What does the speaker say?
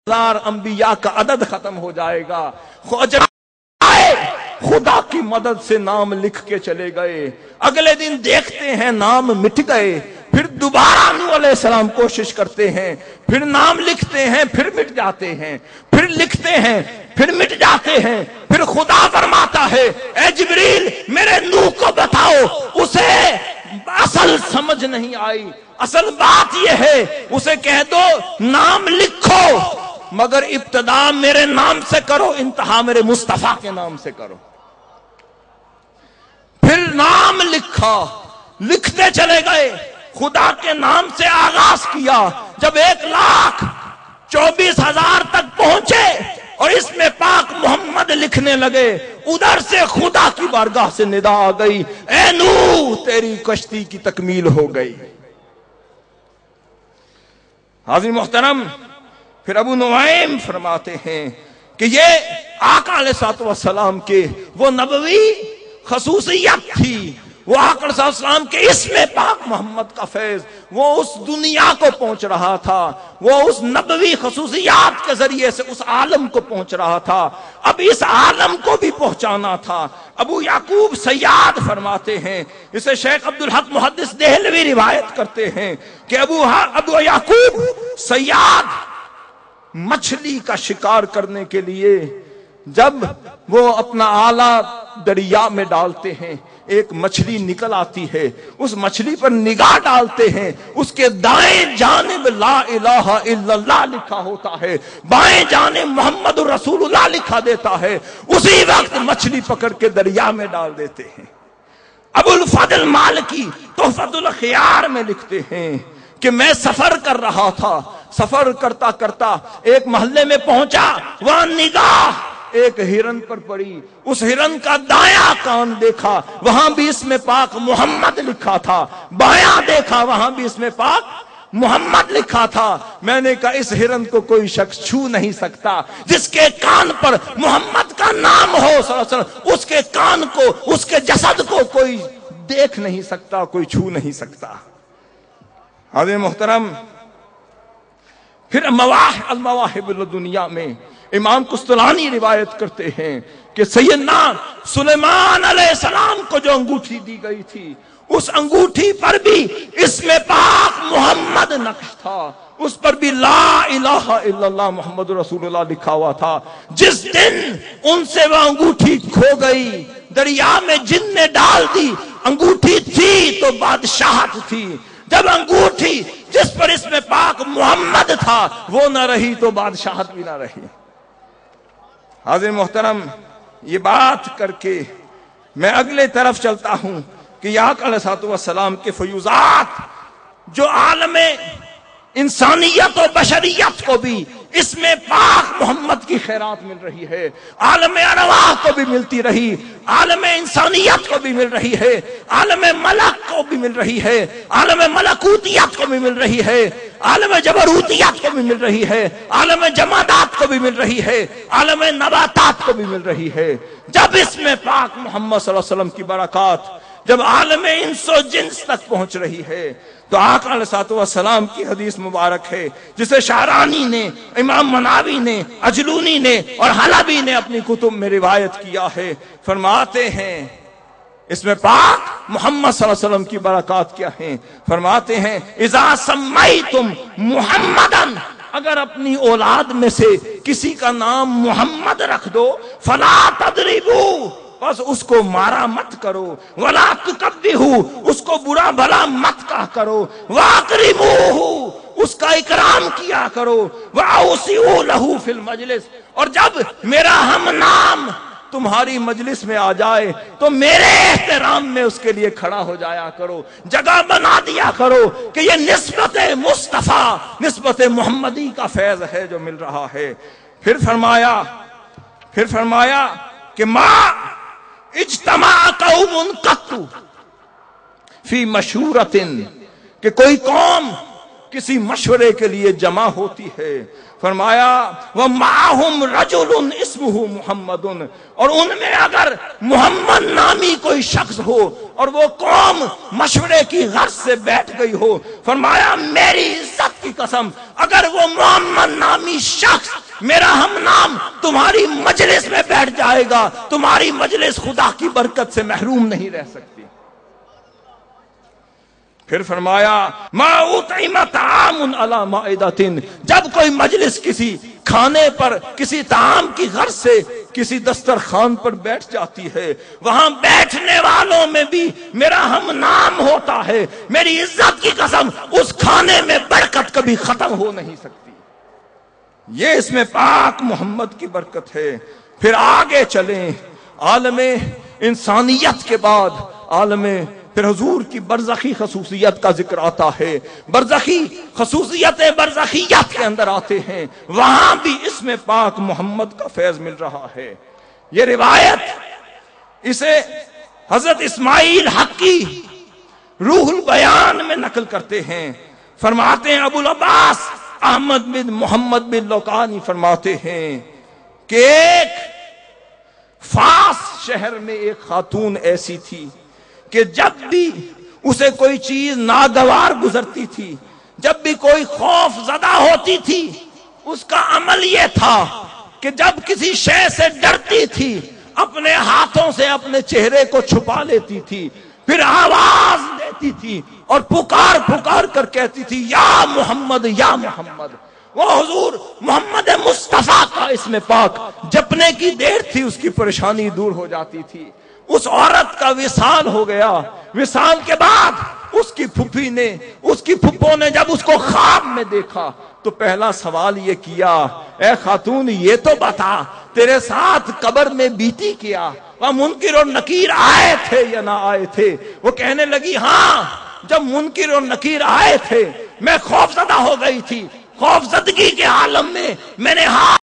1000 انبیاء کا عدد ختم ہو جائے گا. جب خدا کی مدد سے نام لکھ کے چلے گئے, اگلے دن دیکھتے ہیں نام مٹ گئے. پھر دوبارہ نوح علیہ السلام کوشش کرتے ہیں, پھر نام لکھتے ہیں, پھر مٹ جاتے ہیں, پھر لکھتے ہیں, پھر مٹ جاتے ہیں. پھر خدا فرماتا ہے اے جبریل میرے نوح کو بتاؤ, اسے اصل سمجھ نہیں آئی, اصل بات یہ ہے اسے کہہ دو نام لکھو مگر ابتدا میرے نام سے کرو, انتہا میرے مصطفیٰ کے نام سے کرو. پھر نام لکھا, لکھتے چلے گئے, خدا کے نام سے آغاز کیا. جب 1,24,000 تک پہنچے اور اس میں پاک محمد لکھنے لگے, ادھر سے خدا کی بارگاہ سے ندا آ گئی اے نوح تیری کشتی کی تکمیل ہو گئی. حاضرین محترم, پھر ابو نعیم فرماتے ہیں کہ یہ آقا علیہ السلام کے وہ نبوی خصوصیت تھی, وہ آقا علیہ السلام کے اسم پاک محمد کا فیض وہ اس دنیا کو پہنچ رہا تھا, وہ اس نبوی خصوصیات کے ذریعے سے اس عالم کو پہنچ رہا تھا. اب اس عالم کو بھی پہنچانا تھا. ابو یعقوب سیاد فرماتے ہیں, اسے شیخ عبدالحق محدث دہلوی روایت کرتے ہیں کہ ابو یعقوب سیاد مچھلی کا شکار کرنے کے لیے جب وہ اپنا آلہ دریا میں ڈالتے ہیں, ایک مچھلی نکل آتی ہے, اس مچھلی پر نگاہ ڈالتے ہیں, اس کے دائیں جانب لا الہ الا اللہ لکھا ہوتا ہے, بائیں جانب محمد رسول اللہ لکھا دیتا ہے. اسی وقت مچھلی پکڑ کے دریا میں ڈال دیتے ہیں. ابو الفضل مالکی تحفۃ الخیار میں لکھتے ہیں کہ میں سفر کر رہا تھا, سفر کرتا کرتا ایک محلے میں پہنچا, وہاں نگاہ ایک ہرن پر پڑی, اس ہرن کا دایاں کان دیکھا, وہاں بھی اس میں پاک محمد لکھا تھا, بایاں دیکھا وہاں بھی اس میں پاک محمد لکھا تھا. میں نے کہا اس ہرن کو کوئی شخص چھو نہیں سکتا جس کے کان پر محمد کا نام ہو صلی اللہ علیہ وسلم, اس کے کان کو, اس کے جسد کو کوئی دیکھ نہیں سکتا, کوئی چھو نہیں سکتا. حاضر محترم, پھر المواہب الدنیا میں امام قسطلانی روایت کرتے ہیں کہ سیدنا سلیمان علیہ السلام کو جو انگوٹھی دی گئی تھی, اس انگوٹھی پر بھی اس میں پاک محمد نقش تھا, اس پر بھی لا الہ الا اللہ محمد رسول اللہ لکھا ہوا تھا. جس دن ان سے وہ انگوٹھی کھو گئی, دریا میں جن نے ڈال دی, انگوٹھی تھی تو بادشاہت تھی, جب انگوٹھی جس پر اس میں پاک محمد تھا وہ نہ رہی تو بادشاہت بھی نہ رہی. حاضر محترم, یہ بات کر کے میں اگلے طرف چلتا ہوں کہ آقا علیہ السلام کے فیوزات جو عالم انسانیت و بشریت کو بھی اس میں پاک محمد کی خیرات مل رہی ہے, عالم ارواح کو بھی ملتی رہی, عالم انسانیت کو بھی مل رہی ہے, عالم ملک کو بھی مل رہی ہے, عالم ملکوتیت کو بھی مل رہی ہے, عالم جبروتیت کو بھی مل رہی ہے, عالم جمادات کو بھی مل رہی ہے, عالم نباتات کو بھی مل رہی ہے. جب اس میں پاک محمد صلی اللہ علیہ وسلم کی برکات جب عالم انس و جنس تک پہنچ رہی ہے تو آقا علیہ السلام کی حدیث مبارک ہے جسے شعرانی نے, امام مناوی نے, اجلونی نے اور حلبی نے اپنی کتب میں روایت کیا ہے. فرماتے ہیں اس میں پاک محمد صلی اللہ علیہ وسلم کی برکات کیا ہیں. فرماتے ہیں اذا سمیتم محمدن, اگر اپنی اولاد میں سے کسی کا نام محمد رکھ دو, فلا تضربو, بس اس کو مارا مت کرو, ولا تکبہو, اس کو برا بھلا مت کہا کرو, واکرموہ, اس کا اکرام کیا کرو, واوسعوا لہ فی المجلس, اور جب میرا ہم نام تمہاری مجلس میں آ جائے تو میرے احترام میں اس کے لیے کھڑا ہو جایا کرو, جگہ بنا دیا کرو کہ یہ نسبت مصطفیٰ, نسبت محمدی کا فیض ہے جو مل رہا ہے. پھر فرمایا کہ ما اجتماع قوم قط فی مشورۃ, کہ کوئی قوم کسی مشورے کے لیے جمع ہوتی ہے. فرمایا وَمَعَهُمْ رَجُلٌ اسْمُهُ مُحَمَّدٌ, اور ان میں اگر محمد نامی کوئی شخص ہو اور وہ قوم مشورے کی غرض سے بیٹھ گئی ہو, فرمایا میری عزت عزت کی قسم اگر وہ محمد نامی شخص میرا ہم نام تمہاری مجلس میں بیٹھ جائے گا تمہاری مجلس خدا کی برکت سے محروم نہیں رہ سکتی۔ پھر فرمایا ما اطعم طعام علی مائدۃ، جب کوئی مجلس کسی کھانے پر کسی طعام کی غرض سے کسی دسترخوان پر بیٹھ جاتی ہے وہاں بیٹھنے والوں میں بھی میرا ہم نام ہوتا ہے، میری عزت کی قسم اس کھانے میں برکت کبھی ختم ہو نہیں سکتی۔ یہ اس میں پاک محمد کی برکت ہے۔ پھر آگے چلیں، عالم انسانیت کے بعد عالم پھر حضور کی برزخی خصوصیت کا ذکر آتا ہے، برزخی خصوصیت برزخیت کے اندر آتے ہیں، وہاں بھی اس میں پاک محمد کا فیض مل رہا ہے۔ یہ روایت اسے حضرت اسماعیل حقی روح البیان میں نقل کرتے ہیں، فرماتے ہیں ابو العباس احمد بن محمد بن لوکانی فرماتے ہیں کہ ایک فاس شہر میں ایک خاتون ایسی تھی کہ جب بھی اسے کوئی چیز ناگوار گزرتی تھی، جب بھی کوئی خوف زدہ ہوتی تھی، اس کا عمل یہ تھا کہ جب کسی شے سے ڈرتی تھی اپنے ہاتھوں سے اپنے چہرے کو چھپا لیتی تھی، پھر آواز دیتی تھی اور پکار پکار کر کہتی تھی یا محمد یا محمد۔ وہ حضور محمد مصطفیٰ کا اسم پاک جپنے کی دیر تھی اس کی پریشانی دور ہو جاتی تھی۔ اس عورت کا وصال ہو گیا، وصال کے بعد اس کی پھپھی نے اس کی پھپھو نے جب اس کو خواب میں دیکھا تو پہلا سوال یہ کیا اے خاتون یہ تو بتا تیرے ساتھ قبر میں بیتی کیا، وہ منکر اور نکیر آئے تھے یا نہ آئے تھے؟ وہ کہنے لگی ہاں جب منکر اور نکیر آئے تھے میں خوف زدہ ہو گئی تھی، خوف زدگی کے عالم میں میں نے ہاتھ